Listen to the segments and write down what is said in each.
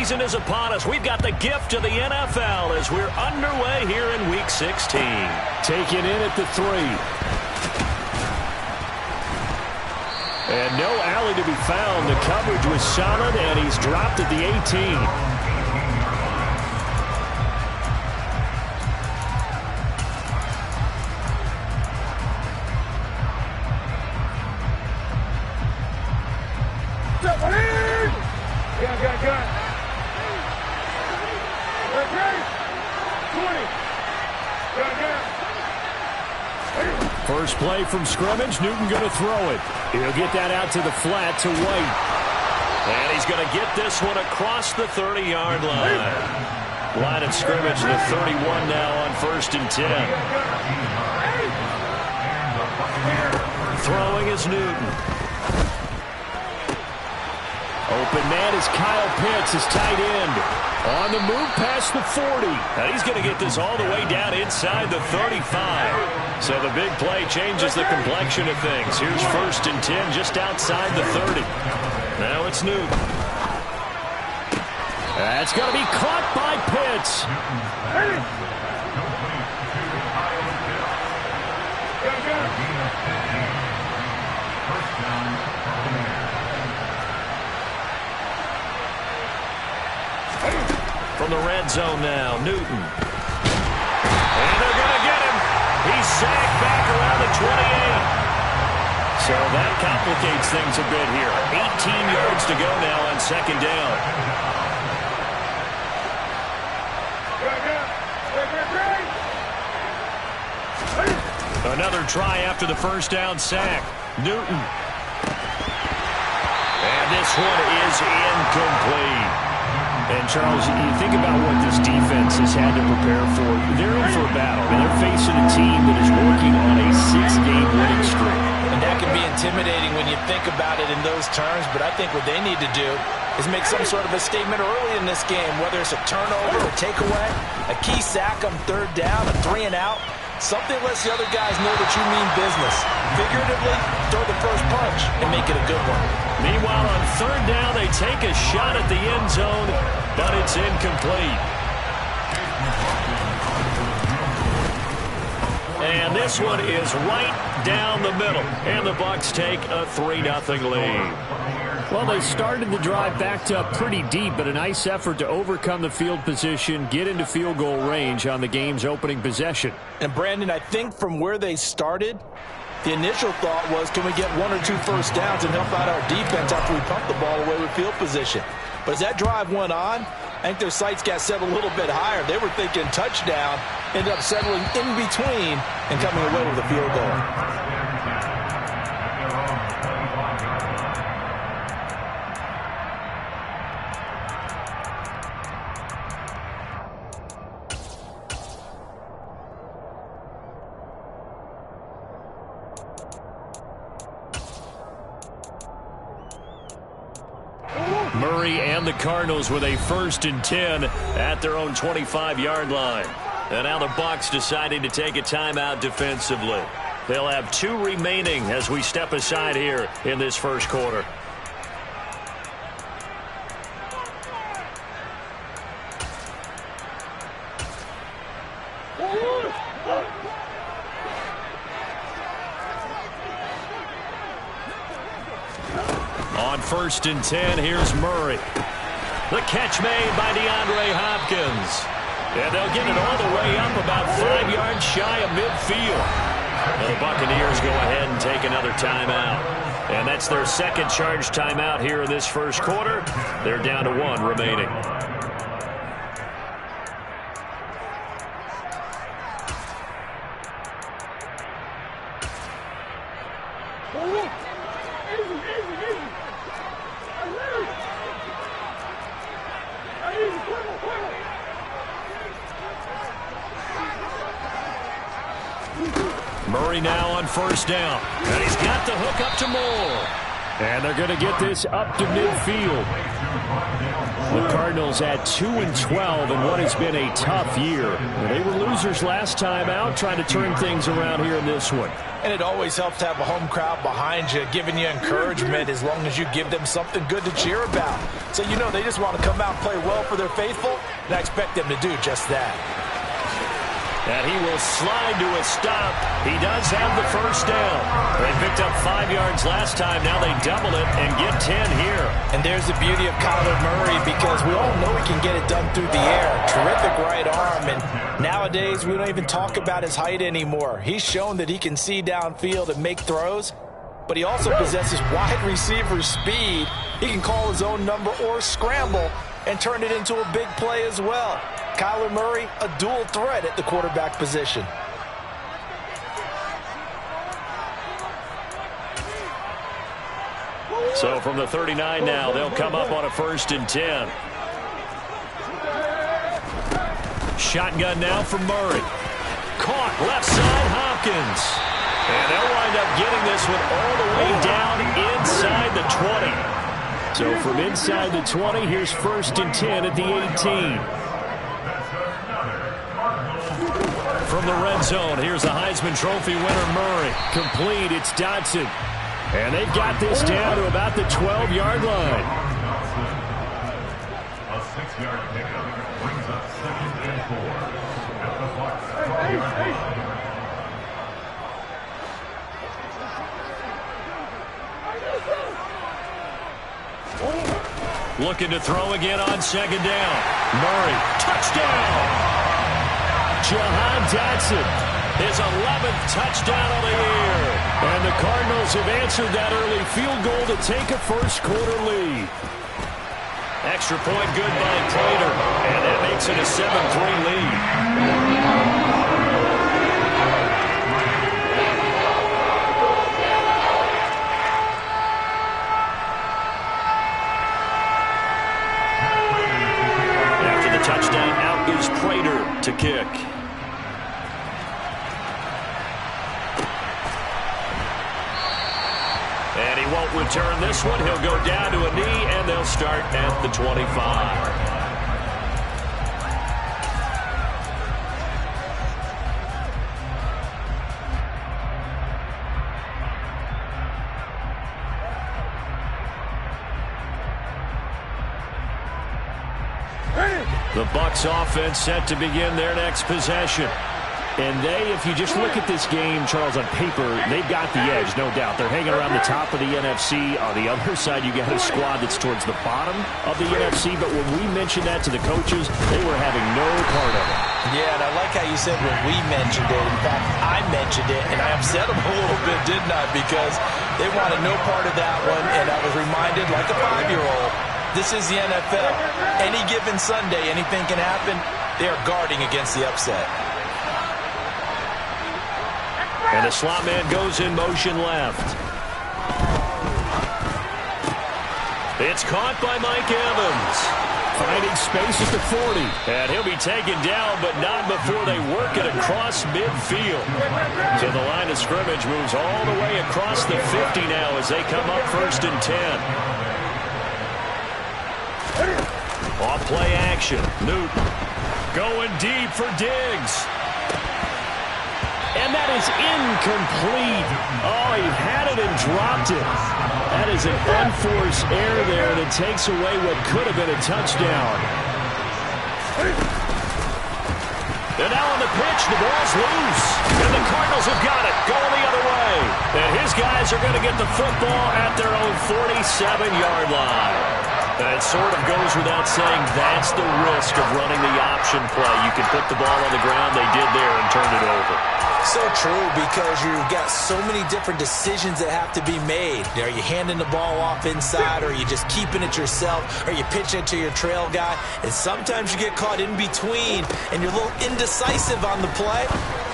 season is upon us. We've got the gift of the NFL as we're underway here in Week 16. Taken in at the 3. And no alley to be found. The coverage was solid, and he's dropped at the 18. First play from scrimmage. Newton going to throw it. He'll get that out to the flat to White. And he's going to get this one across the 30-yard line. Line of scrimmage, the 31 now on 1st and 10. Throwing is Newton. Open man is Kyle Pitts, his tight end. On the move past the 40. And he's going to get this all the way down inside the 35. So the big play changes the complexion of things. Here's 1st and 10 just outside the 30. Now it's Newton. That's going to be caught by Pitts. From the red zone now, Newton. And they're going to get him. He's sacked back around the 28. So that complicates things a bit here. 18 yards to go now on 2nd down. Another try after the 1st down sack. Newton. And this one is incomplete. And, Charles, you think about what this defense has had to prepare for. They're in for a battle. I mean, they're facing a team that is working on a 6-game winning streak. And that can be intimidating when you think about it in those terms. But I think what they need to do is make some sort of a statement early in this game, whether it's a turnover, a takeaway, a key sack on 3rd down, a 3 and out. Something lets the other guys know that you mean business. Figuratively, throw the first punch and make it a good one. Meanwhile, on 3rd down, they take a shot at the end zone, but it's incomplete. And this one is right down the middle. And the Bucs take a 3-0 lead. Well, they started the drive backed up pretty deep, but a nice effort to overcome the field position, get into field goal range on the game's opening possession. And, Brandon, I think from where they started, the initial thought was, can we get 1 or 2 first downs and help out our defense after we pump the ball away with field position? But as that drive went on, I think their sights got set a little bit higher. They were thinking touchdown, ended up settling in between and coming away with a field goal. Murray and the Cardinals with a 1st and 10 at their own 25-yard line. And now the Bucs deciding to take a timeout defensively. They'll have 2 remaining as we step aside here in this 1st quarter. On 1st and 10, here's Murray. The catch made by DeAndre Hopkins. And they'll get it all the way up about 5 yards shy of midfield. And the Buccaneers go ahead and take another timeout. And that's their 2nd charge timeout here in this 1st quarter. They're down to 1 remaining. Murray now on 1st down. And he's got the hook up to Moore. And they're going to get this up to midfield. The Cardinals at 2-12 in what has been a tough year. They were losers last time out, trying to turn things around here in this one. And it always helps to have a home crowd behind you, giving you encouragement as long as you give them something good to cheer about. So you know they just want to come out and play well for their faithful, and I expect them to do just that. And he will slide to a stop. He does have the first down. They picked up 5 yards last time. Now they double it and get 10 here. And there's the beauty of Kyler Murray, because we all know he can get it done through the air. Terrific right arm. And nowadays we don't even talk about his height anymore. He's shown that he can see downfield and make throws, but he also possesses wide receiver speed. He can call his own number or scramble and turn it into a big play as well. Kyler Murray, a dual threat at the quarterback position. So from the 39 now, they'll come up on a 1st and 10. Shotgun now for Murray. Caught left side, Hopkins. And they'll wind up getting this one all the way down inside the 20. So from inside the 20, here's 1st and 10 at the 18. From the red zone, here's the Heisman Trophy winner, Murray. Complete, it's Dotson. And they've got this down to about the 12-yard line. A 6-yard pickup brings up 2nd and 4 at the Fox 5-yard line. Looking to throw again on 2nd down. Murray, touchdown! Jahan Dotson, his 11th touchdown of the year. And the Cardinals have answered that early field goal to take a first-quarter lead. Extra point good by Prater, and that makes it a 7-3 lead. After the touchdown, out is Prater to kick. And he won't return this one. He'll go down to a knee, and they'll start at the 25. The Bucs offense set to begin their next possession. And they, if you just look at this game, Charles, on paper, they've got the edge, no doubt. They're hanging around the top of the NFC. On the other side, you got a squad that's towards the bottom of the NFC. But when we mentioned that to the coaches, they were having no part of it. Yeah, and I like how you said when we mentioned it. In fact, I mentioned it, and I upset them a little bit, didn't I? Because they wanted no part of that one, and I was reminded, like a 5-year-old, this is the NFL. Any given Sunday, anything can happen. They are guarding against the upset. And the slot man goes in motion left. It's caught by Mike Evans. Finding space at the 40. And he'll be taken down, but not before they work it across midfield. So the line of scrimmage moves all the way across the 50 now as they come up 1st and 10. Off play action. Newton going deep for Diggs. And that is incomplete. Oh, he had it and dropped it. That is an unforced error there, and it takes away what could have been a touchdown. And now on the pitch, the ball's loose. And the Cardinals have got it, going the other way. And his guys are going to get the football at their own 47-yard line. And it sort of goes without saying that's the risk of running the option play. You can put the ball on the ground. They did there and turned it over. So true, because you've got so many different decisions that have to be made. Are you handing the ball off inside, or are you just keeping it yourself, or you pitch it to your trail guy? And sometimes you get caught in between, and you're a little indecisive on the play,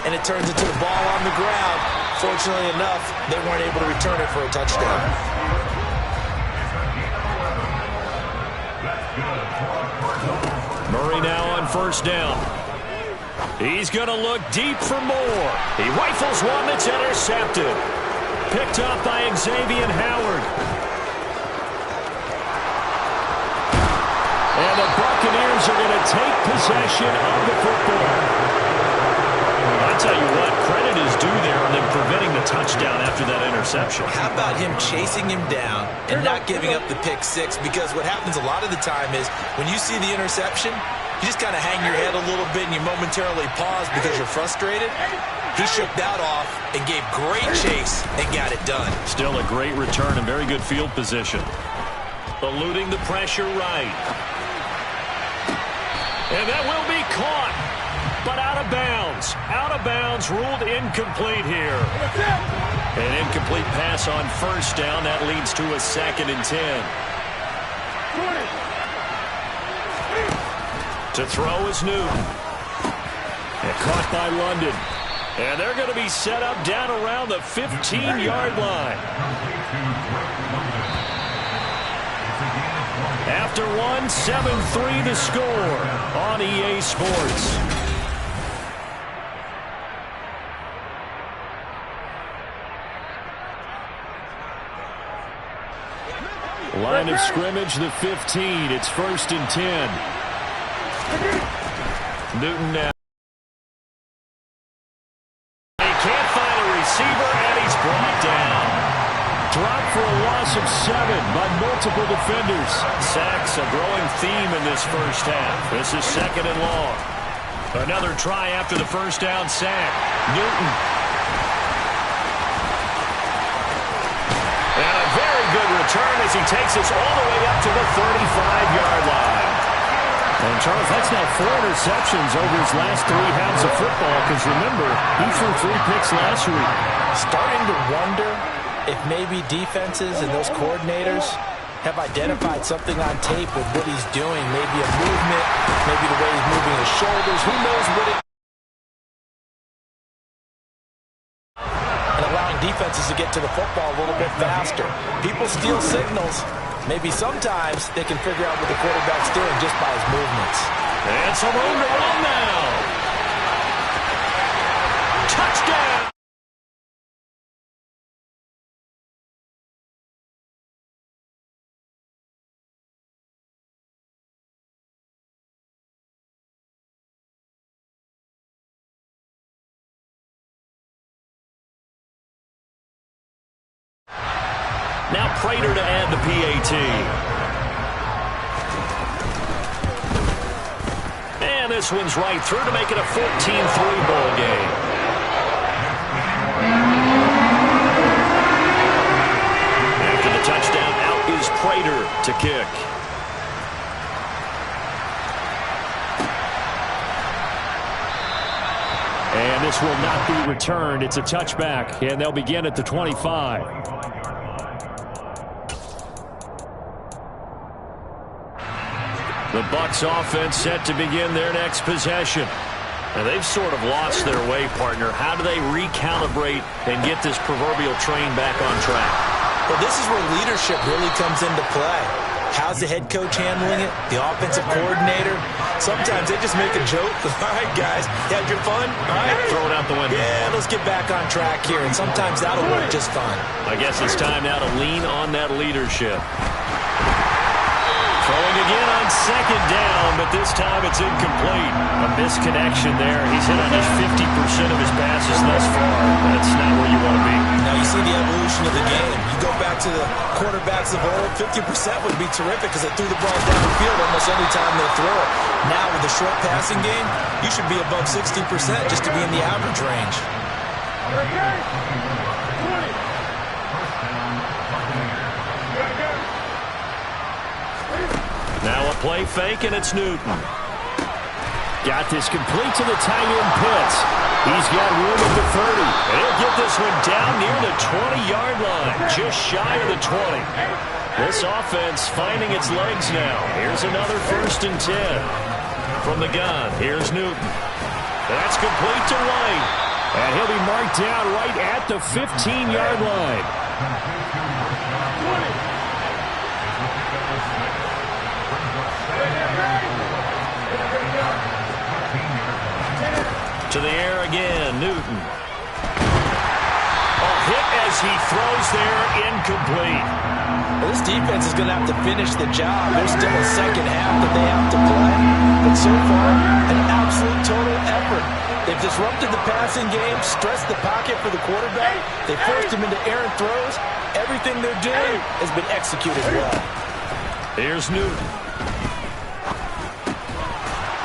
and it turns into the ball on the ground. Fortunately enough, they weren't able to return it for a touchdown. Murray now on 1st down. He's going to look deep for more. He rifles one that's intercepted. Picked up by Xavier Howard. Raiders are going to take possession of the football. I'll tell you what, credit is due there on them preventing the touchdown after that interception. How about him chasing him down and not giving up the pick six? Because what happens a lot of the time is when you see the interception, you just kind of hang your head a little bit and you momentarily pause because you're frustrated. He shook that off and gave great chase and got it done. Still a great return and very good field position. Eluding the pressure right. And that will be caught, but out of bounds. Out of bounds, ruled incomplete here. An incomplete pass on first down. That leads to a 2nd and 10. To throw is Newton. And caught by London. And they're going to be set up down around the 15-yard line. After one, 7-3 the score on EA Sports. Line of scrimmage, the 15. It's 1st and 10. Newton now. He can't find a receiver, and he's brought down. Dropped for a loss of 7 by multiple defenders. Sacks a growing theme in this first half. This is 2nd and long. Another try after the first down sack. Newton. And a very good return as he takes us all the way up to the 35-yard line. And Charles, that's now 4 interceptions over his last 3 halves of football, because remember, he threw 3 picks last week. Starting to wonder if maybe defenses and those coordinators have identified something on tape with what he's doing. Maybe a movement, maybe the way he's moving his shoulders. Who knows what it is? And allowing defenses to get to the football a little bit faster. People steal signals. Maybe sometimes they can figure out what the quarterback's doing just by his movements. And some room to run now. Touchdown! Now Prater to add the PAT. And this one's right through to make it a 14-3 ball game. After the touchdown, out is Prater to kick. And this will not be returned. It's a touchback, and they'll begin at the 25. The Bucs offense set to begin their next possession. And they've sort of lost their way, partner. How do they recalibrate and get this proverbial train back on track? Well, this is where leadership really comes into play. How's the head coach handling it? The offensive coordinator? Sometimes they just make a joke. All right, guys, you had your fun? All right. Throw it out the window. Yeah, let's get back on track here. And sometimes that'll work just fine. I guess it's time now to lean on that leadership. Throwing again on 2nd down, but this time it's incomplete. A misconnection there. He's hit on just 50% of his passes thus far. That's not where you want to be. Now you see the evolution of the game. You go back to the quarterbacks of old, 50% would be terrific because they threw the ball down the field almost any time they throw it. Now with the short passing game, you should be above 60% just to be in the average range. Now a play fake, and it's Newton. Got this complete to the tight end Pitts. He's got room at the 30. And he'll get this one down near the 20-yard line, just shy of the 20. This offense finding its legs now. Here's another 1st and 10. From the gun, here's Newton. That's complete to White. And he'll be marked down right at the 15-yard line. To the air again, Newton. A hit as as he throws there, incomplete. Well, this defense is going to have to finish the job. There's still a second half that they have to play. But so far, an absolute total effort. They've disrupted the passing game, stressed the pocket for the quarterback. They forced him into errant throws. Everything they're doing has been executed well. Here's Newton.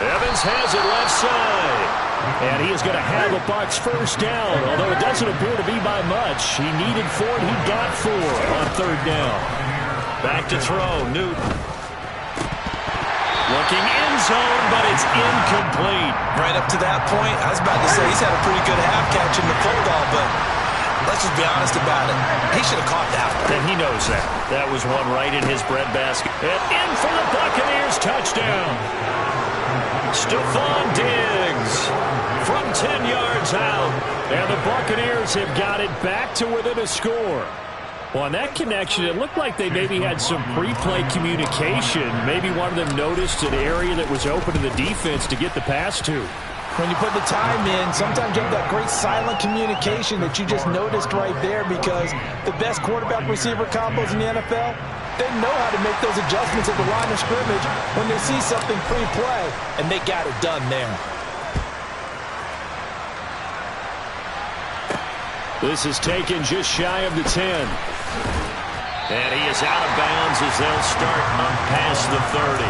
Evans has it left side. And he is going to have a Bucs first down, although it doesn't appear to be by much. He needed 4, and he got 4 on third down. Back to throw, Newton. Looking end zone, but it's incomplete. Right up to that point, I was about to say he's had a pretty good half catching the football, but let's just be honest about it. He should have caught that one. And he knows that. That was one right in his breadbasket. And in for the Buccaneers, touchdown. Stephon Diggs from 10 yards out. And the Buccaneers have got it back to within a score. Well, on that connection, it looked like they maybe had some pre-play communication. Maybe one of them noticed an area that was open to the defense to get the pass to. When you put the time in, sometimes you have that great silent communication that you just noticed right there, because the best quarterback-receiver combos in the NFL, they know how to make those adjustments at the line of scrimmage when they see something pre-play, and they got it done there. This is taken just shy of the 10. And he is out of bounds as they'll start up past the 30.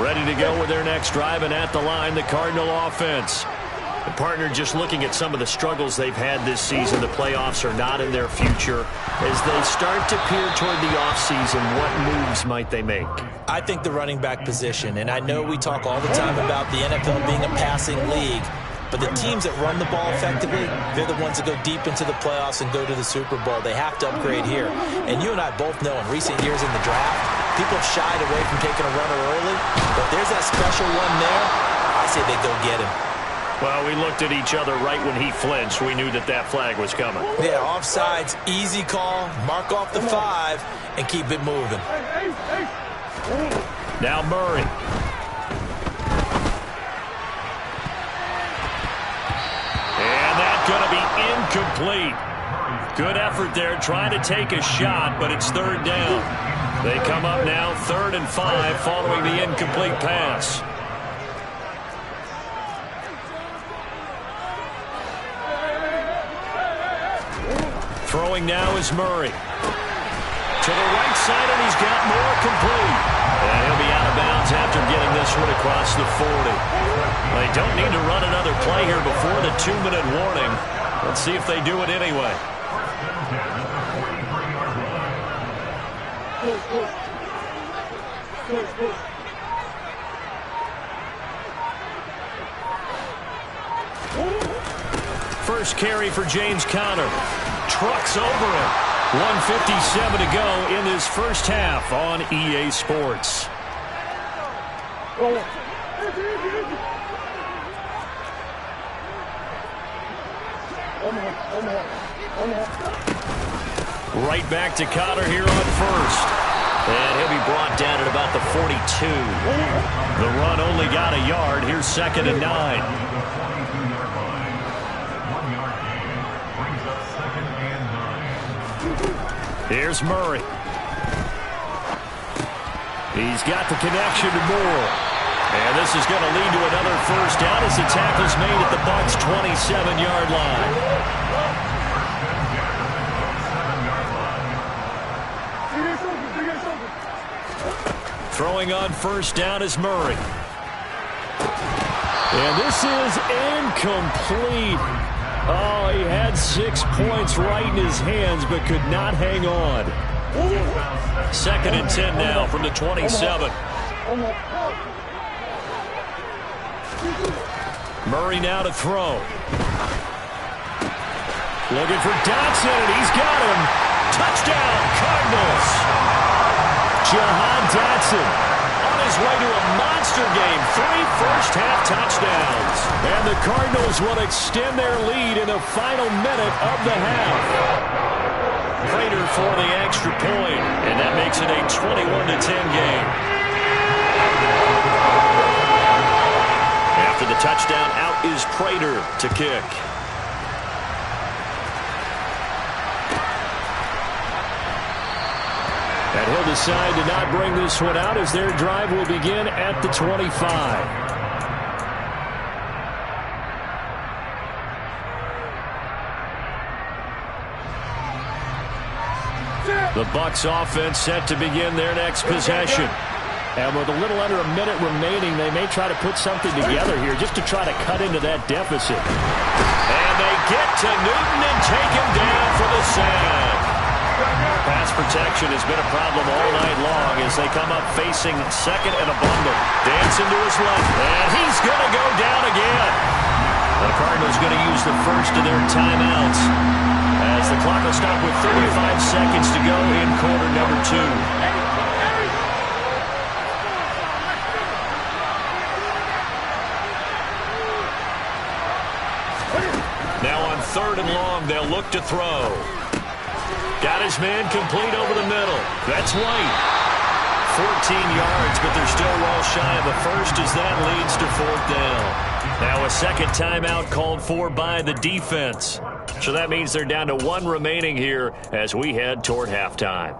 Ready to go with their next drive, and at the line, the Cardinal offense. The partner just looking at some of the struggles they've had this season. The playoffs are not in their future. As they start to peer toward the offseason, what moves might they make? I think the running back position, and I know we talk all the time about the NFL being a passing league, but the teams that run the ball effectively, they're the ones that go deep into the playoffs and go to the Super Bowl. They have to upgrade here. And you and I both know in recent years in the draft, people have shied away from taking a runner early, but there's that special one there. I say they go get him. Well, we looked at each other right when he flinched. We knew that that flag was coming. Yeah, offsides, easy call, mark off the 5, and keep it moving. Now Murray. And that's going to be incomplete. Good effort there, trying to take a shot, but it's third down. They come up now 3rd and 5 following the incomplete pass. Throwing now is Murray. To the right side, and he's got more complete. And he'll be out of bounds after getting this one across the 40. They don't need to run another play here before the 2-minute warning. Let's see if they do it anyway. First carry for James Conner. Trucks over him. 1:57 to go in this first half on EA Sports. Right back to Conner here on first. And he'll be brought down at about the 42. The run only got a yard. Here's 2nd and 9. Here's Murray. He's got the connection to Moore. And this is going to lead to another first down as the tackle's made at the Bucs' 27-yard line. Throwing on first down is Murray. And this is incomplete. Oh, he had 6 points right in his hands, but could not hang on. 2nd and 10 now from the 27. Murray now to throw. Looking for Dotson, and he's got him. Touchdown, Cardinals. Jahan Dotson on his way to a monster game. 3 first-half touchdowns. And the Cardinals will extend their lead in the final minute of the half. Prater for the extra point, and that makes it a 21-10 game. After the Touchdown out is Prater to kick. And he'll decide to not bring this one out as their drive will begin at the 25. The Bucs offense set to begin their next possession. And with a little under a minute remaining, they may try to put something together here just to try to cut into that deficit. And they get to Newton and take him down for the sack. Pass protection has been a problem all night long as they come up facing second and a bundle. Dancing to his left, and he's going to go down again. The Cardinals going to use the first of their timeouts as the clock will stop with 35 seconds to go in quarter number 2. Now on 3rd and long, they'll look to throw. Got his man complete over the middle. That's White. 14 yards, but they're still well shy of the first as that leads to 4th down. Now a second timeout called for by the defense. So that means they're down to 1 remaining here as we head toward halftime.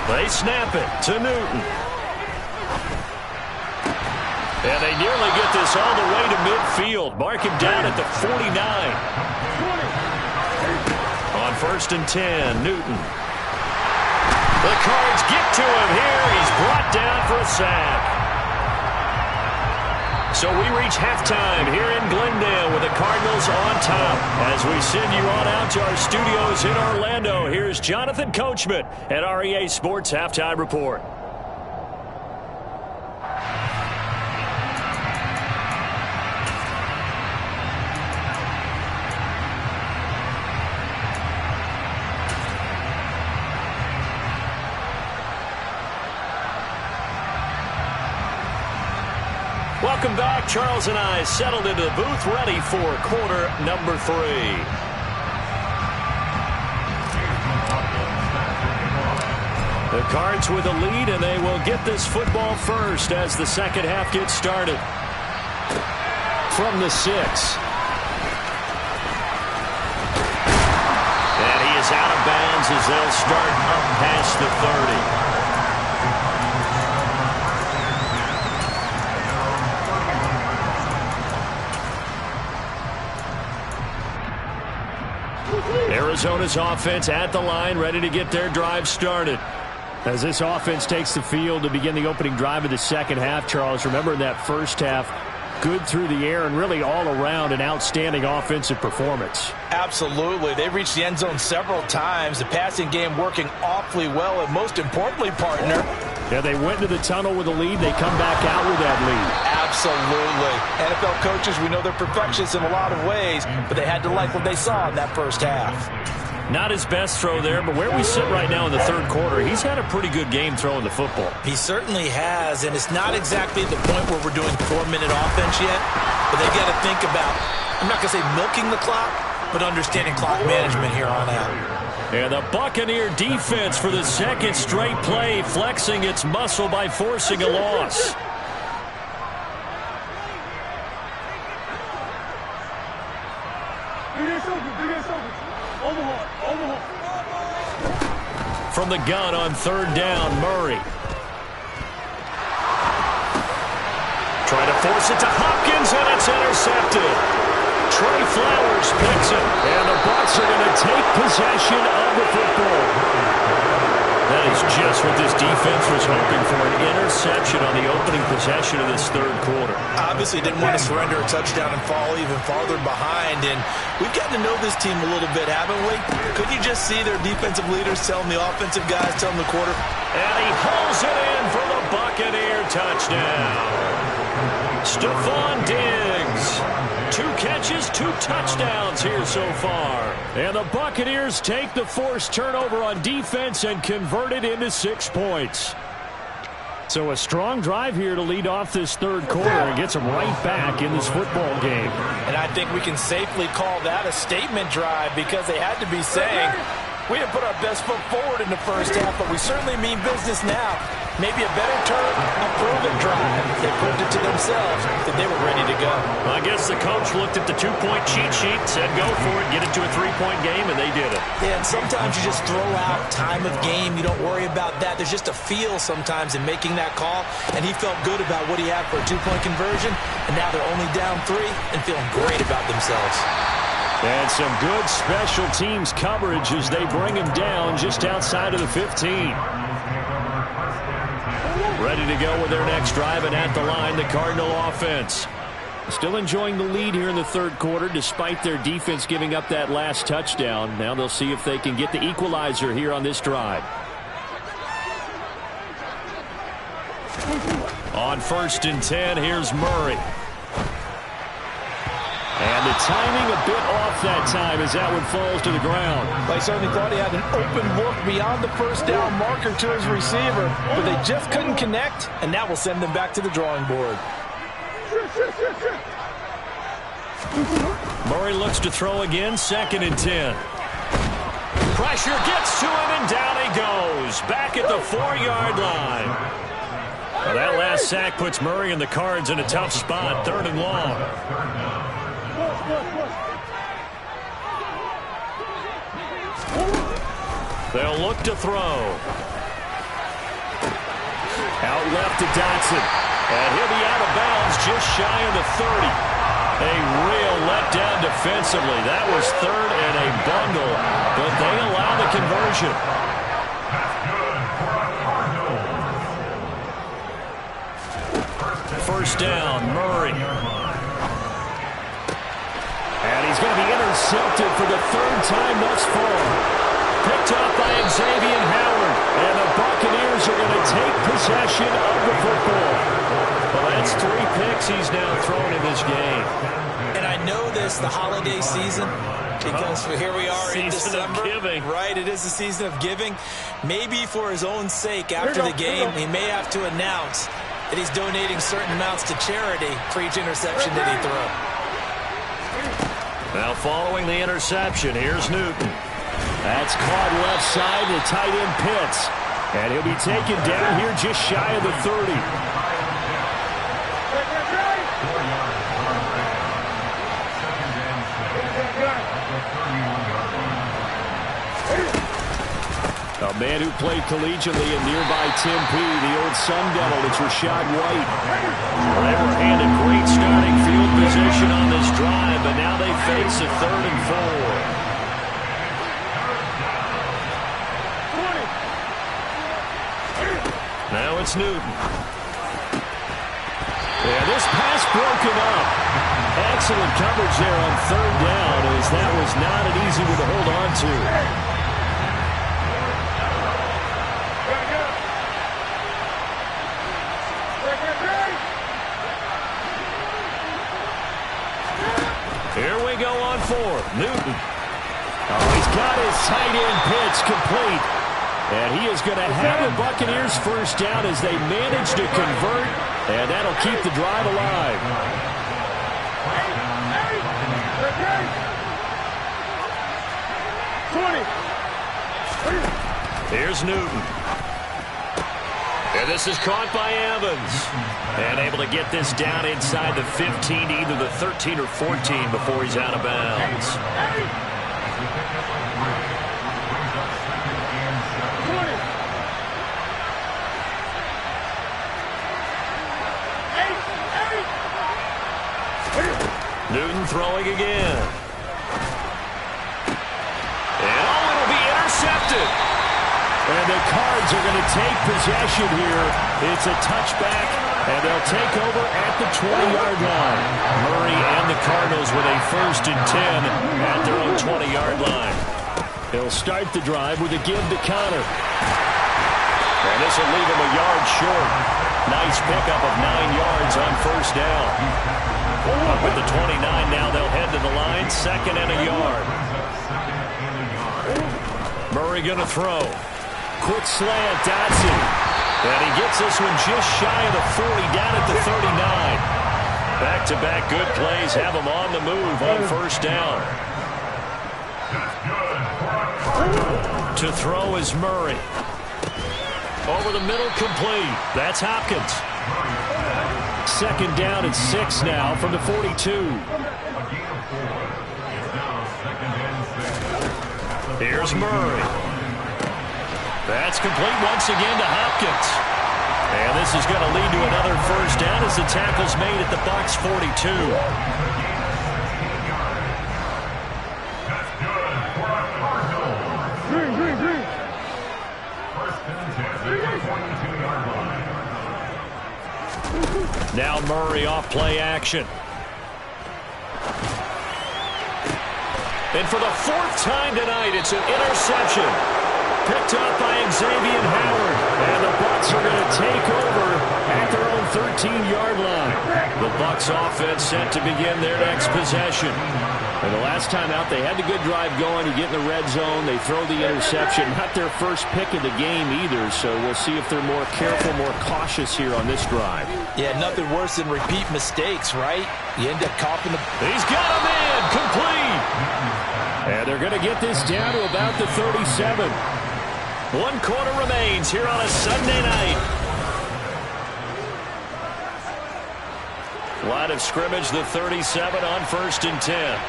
They snap it to Newton. And they nearly get this all the way to midfield. Mark him down at the 49. On 1st and 10, Newton. The Cards get to him here. He's brought down for a sack. So we reach halftime here in Glendale with the Cardinals on top. As we send you on out to our studios in Orlando, here's Jonathan Coachman at REA Sports Halftime Report. Welcome back. Charles and I settled into the booth, ready for quarter number 3. The Cards with a lead, and they will get this football first as the second half gets started. From the 6. And he is out of bounds as they'll start up past the 30. Arizona's offense at the line, ready to get their drive started. As this offense takes the field to begin the opening drive of the second half, Charles, remember in that first half, good through the air and really all around an outstanding offensive performance. Absolutely. They reached the end zone several times. The passing game working awfully well, and most importantly, partner, yeah, they went to the tunnel with a lead. They come back out with that lead. Absolutely. NFL coaches, we know they're perfectionists in a lot of ways, but they had to like what they saw in that first half. Not his best throw there, but where we sit right now in the third quarter, he's had a pretty good game throwing the football. He certainly has, and it's not exactly the point where we're doing 4-minute offense yet, but they got to think about, I'm not going to say milking the clock, but understanding clock management here on out. And the Buccaneer defense for the second straight play, flexing its muscle by forcing a loss. From the gun on 3rd down, Murray. Trying to force it to Hopkins, and it's intercepted. Trey Flowers picks it, and the Bucs are going to take possession of the football. That is just what this defense was hoping for, an interception on the opening possession of this third quarter. Obviously didn't want to surrender a touchdown and fall even farther behind, and we've gotten to know this team a little bit, haven't we? Could you just see their defensive leaders telling the offensive guys, telling the quarter? And he hauls it in for the Buccaneer touchdown. Stephon Diggs. 2 catches, 2 touchdowns here so far. And the Buccaneers take the forced turnover on defense and convert it into 6 points. So a strong drive here to lead off this third quarter and gets them right back in this football game. And I think we can safely call that a statement drive because they had to be saying, we didn't put our best foot forward in the first half, but we certainly mean business now. Maybe a better term, a proven drive. They proved it to themselves that they were ready to go. Well, I guess the coach looked at the two-point cheat sheet, said go for it, get it to a three-point game, and they did it. Yeah, and sometimes you just throw out time of game. You don't worry about that. There's just a feel sometimes in making that call, and he felt good about what he had for a two-point conversion, and now they're only down 3 and feeling great about themselves. And some good special teams coverage as they bring him down just outside of the 15. Ready to go with their next drive, and at the line, the Cardinal offense. Still enjoying the lead here in the third quarter despite their defense giving up that last touchdown. Now they'll see if they can get the equalizer here on this drive. On 1st and 10, here's Murray. And the timing a bit off that time as that one falls to the ground. I certainly thought he had an open look beyond the first down marker to his receiver, but they just couldn't connect, and that will send them back to the drawing board. Murray looks to throw again, 2nd and 10. Pressure gets to him, and down he goes. Back at the 4-yard line. Well, that last sack puts Murray and the Cards in a tough spot, 3rd and long. They'll look to throw. Out left to Dotson. And he'll be out of bounds just shy of the 30. A real letdown defensively. That was 3rd and a bundle, but they allow the conversion. First down, Murray. And he's going to be intercepted for the 3rd time thus far. Picked up by Xavier Howard. And the Buccaneers are going to take possession of the football. Well, that's 3 picks he's now thrown in this game. And I know this, the holiday season, because here we are in December. Giving. Right, it is the season of giving. Maybe for his own sake, after the game, he may have to announce that he's donating certain amounts to charity for each interception that he throws. Now following the interception, here's Newton. That's caught left side, the tight end Pitts. And he'll be taken down here just shy of the 30. A man who played collegiately in nearby Tempe, the old Sun Devil, it's Rashad White. They were handed great starting field position on this drive, but now they face a 3rd and 4. Now it's Newton. Yeah, this pass broken up. Excellent coverage there on 3rd down, as that was not an easy one to hold on to. Here we go on 4th. Newton. Oh, he's got his tight end Pitts complete. And he is going to have the Buccaneers first down as they manage to convert, and that'll keep the drive alive. Here's Newton. And this is caught by Evans. And able to get this down inside the 15 to either the 13 or 14 before he's out of bounds. Newton throwing again. And it'll be intercepted. And the Cards are going to take possession here. It's a touchback, and they'll take over at the 20-yard line. Murray and the Cardinals with a 1st and 10 at their own 20-yard line. They'll start the drive with a give to Connor. And this will leave him a yard short. Nice pickup of 9 yards on 1st down. Up with the 29 now, they'll head to the line, 2nd and a yard. Murray going to throw. Quick slant, Dotson. And he gets this one just shy of the 40, down at the 39. Back-to-back good plays have him on the move on first down. To throw is Murray. Over the middle, complete. That's Hopkins. Second down and 6 now from the 42. Here's Murray. That's complete once again to Hopkins. And this is going to lead to another first down as the tackle's made at the Bucs 42. Now Murray off play action. And for the 4th time tonight, it's an interception. Picked up by Xavier Howard. And the Bucs are going to take over at their own 13-yard line. The Bucs offense set to begin their next possession. And the last time out, they had the good drive going. You get in the red zone, they throw the interception. Not their first pick of the game either, so we'll see if they're more careful, more cautious here on this drive. Yeah, nothing worse than repeat mistakes, right? You end up coughing the... He's got him in, complete. And they're going to get this down to about the 37. 1 quarter remains here on a Sunday night. Line of scrimmage, the 37 on 1st and 10.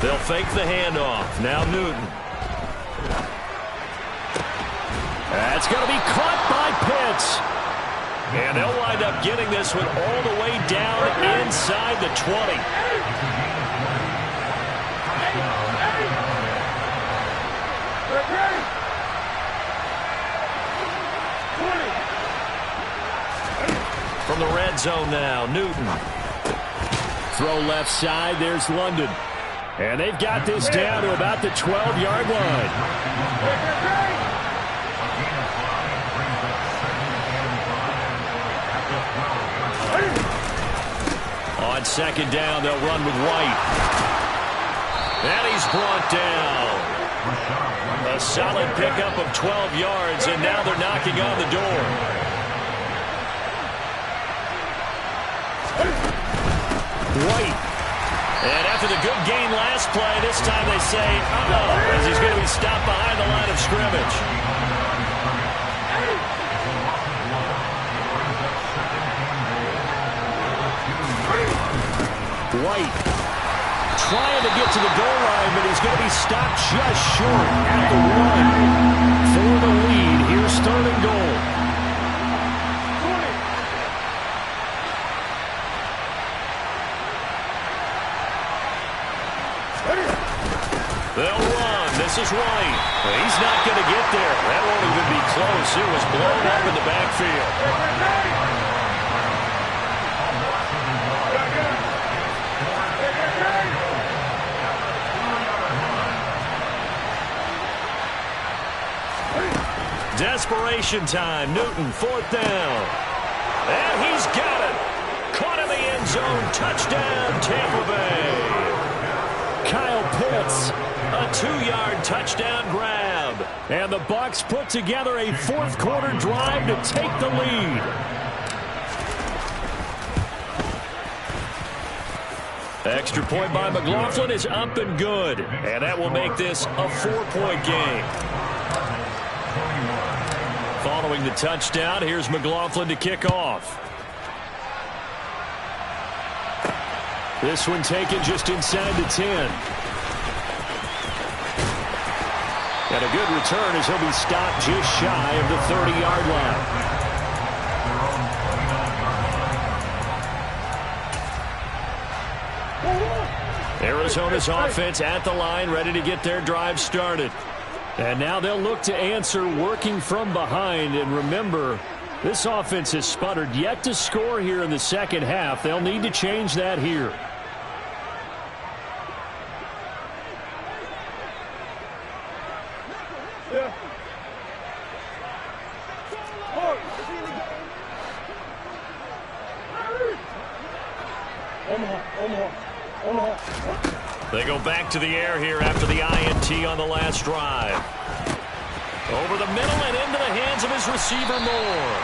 They'll fake the handoff. Now Newton. That's going to be caught by Pitts. And they'll wind up getting this one all the way down inside the 20. From the red zone now, Newton. Throw left side, there's London. And they've got this down to about the 12-yard line. On 2nd down, they'll run with White. And he's brought down. A solid pickup of 12 yards, and now they're knocking on the door. White. And after the good gain last play, this time they say, as he's going to be stopped behind the line of scrimmage. White trying to get to the goal line, but he's going to be stopped just short at the 1 for the lead. Here's 3rd and goal. They'll run. This is White. He's not going to get there. That won't even be close. It was blown up in the backfield. Desperation time. Newton, 4th down. And he's got it. Caught in the end zone. Touchdown, Tampa Bay. Kyle Pitts. A 2-yard touchdown grab. And the Bucs put together a 4th quarter drive to take the lead. Extra point by McLaughlin is up and good. And that will make this a 4-point game. Following the touchdown, here's McLaughlin to kick off. This one taken just inside the 10. And a good return as he'll be stopped just shy of the 30-yard line. Arizona's offense at the line, ready to get their drive started. And now they'll look to answer working from behind. And remember, this offense has sputtered yet to score here in the second half. They'll need to change that here. They go back to the air here after the INT on the last drive. Over the middle and into the hands of his receiver, Moore.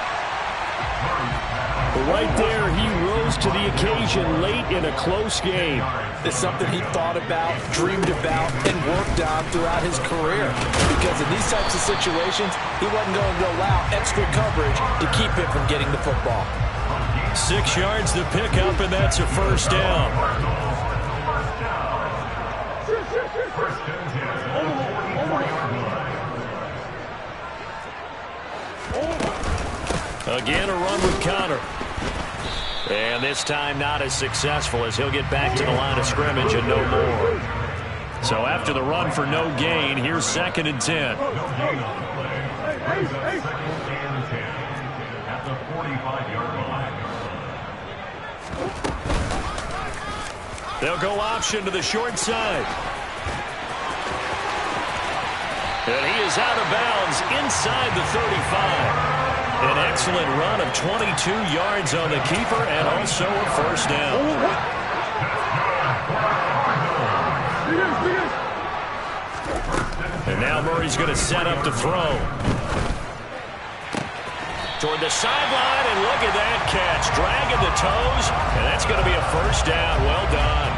But right there, he rose to the occasion late in a close game. It's something he thought about, dreamed about, and worked on throughout his career. Because in these types of situations, he wasn't going to allow extra coverage to keep him from getting the football. 6 yards to pick up, and that's a first down. Again, a run with Connor. And this time not as successful as he'll get back to the line of scrimmage and no more. So after the run for no gain, here's 2nd and 10. At the 45-yard line. They'll go option to the short side. And he is out of bounds inside the 35. An excellent run of 22 yards on the keeper and also a first down. And now Murray's going to set up to throw. Toward the sideline, and look at that catch. Dragging the toes, and that's going to be a first down. Well done.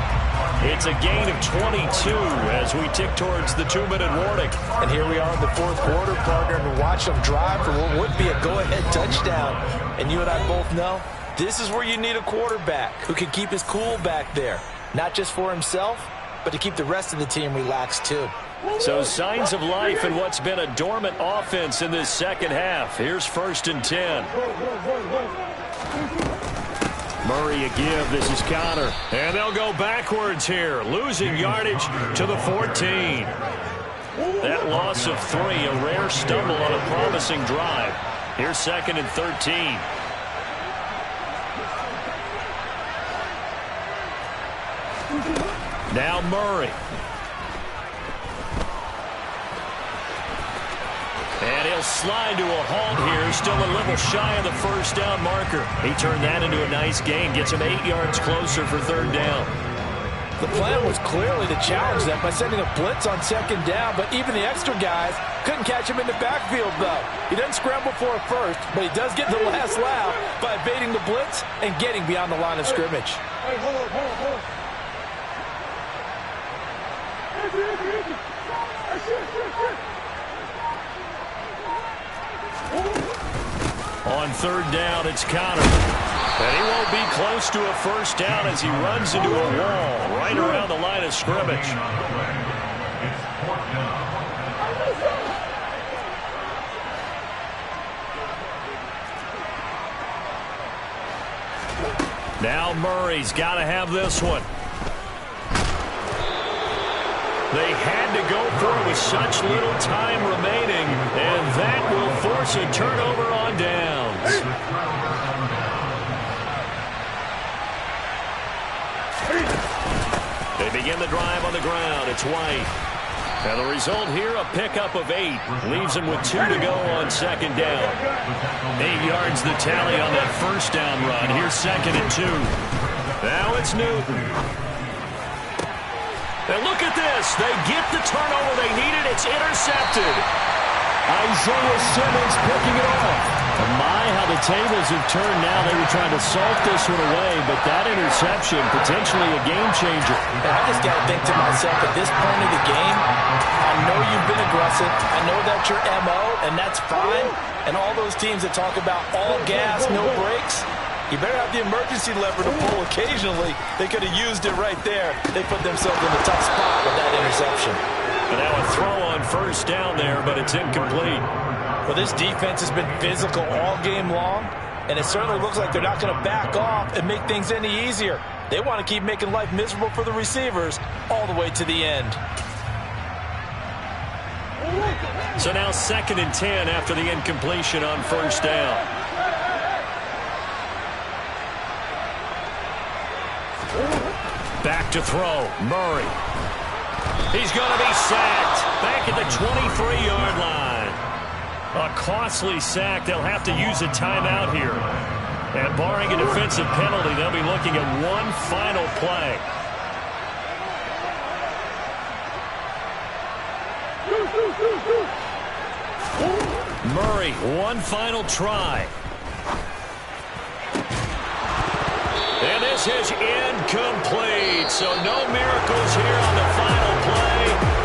It's a gain of 22 as we tick towards the 2-minute warning. And here we are in the 4th quarter, partner, and watch them drive for what would be a go-ahead touchdown. And you and I both know this is where you need a quarterback who can keep his cool back there. Not just for himself, but to keep the rest of the team relaxed too. So signs of life in what's been a dormant offense in this second half. Here's 1st and 10. Murray a give. This is Connor. And they'll go backwards here, losing yardage to the 14. That loss of 3, a rare stumble on a promising drive. Here's 2nd and 13. Now Murray. And he'll slide to a halt here, still a little shy of the first down marker. He turned that into a nice gain, gets him 8 yards closer for 3rd down. The plan was clearly to challenge them by sending a blitz on 2nd down, but even the extra guys couldn't catch him in the backfield, though. He doesn't scramble for a first, but he does get the last laugh by evading the blitz and getting beyond the line of scrimmage. On 3rd down, it's Connor. And he won't be close to a first down as he runs into a wall right around the line of scrimmage. Now Murray's got to have this one. They had to go for it with such little time remaining, and that will force a turnover on downs. They begin the drive on the ground. It's White. And the result here, a pickup of 8. Leaves him with 2 to go on 2nd down. 8 yards the tally on that first down run. Here's 2nd and 2. Now it's Newton. And look at this. They get the turnover they needed. It's intercepted. Isaiah Simmons picking it off. My, how the tables have turned now. They were trying to salt this one away, but that interception, potentially a game changer. And I just got to think to myself, at this point of the game, I know you've been aggressive. I know that's your MO, and that's fine. And all those teams that talk about all gas, no brakes, you better have the emergency lever to pull occasionally. They could have used it right there. They put themselves in a tough spot with that interception. And now a throw on first down there, but it's incomplete. Well, this defense has been physical all game long, and it certainly looks like they're not going to back off and make things any easier. They want to keep making life miserable for the receivers all the way to the end. So now 2nd and 10 after the incompletion on first down. Back to throw, Murray. He's going to be sacked back at the 23-yard line. A costly sack. They'll have to use a timeout here. And barring a defensive penalty, they'll be looking at one final play. Murray, one final try. And this is incomplete. So no miracles here on the final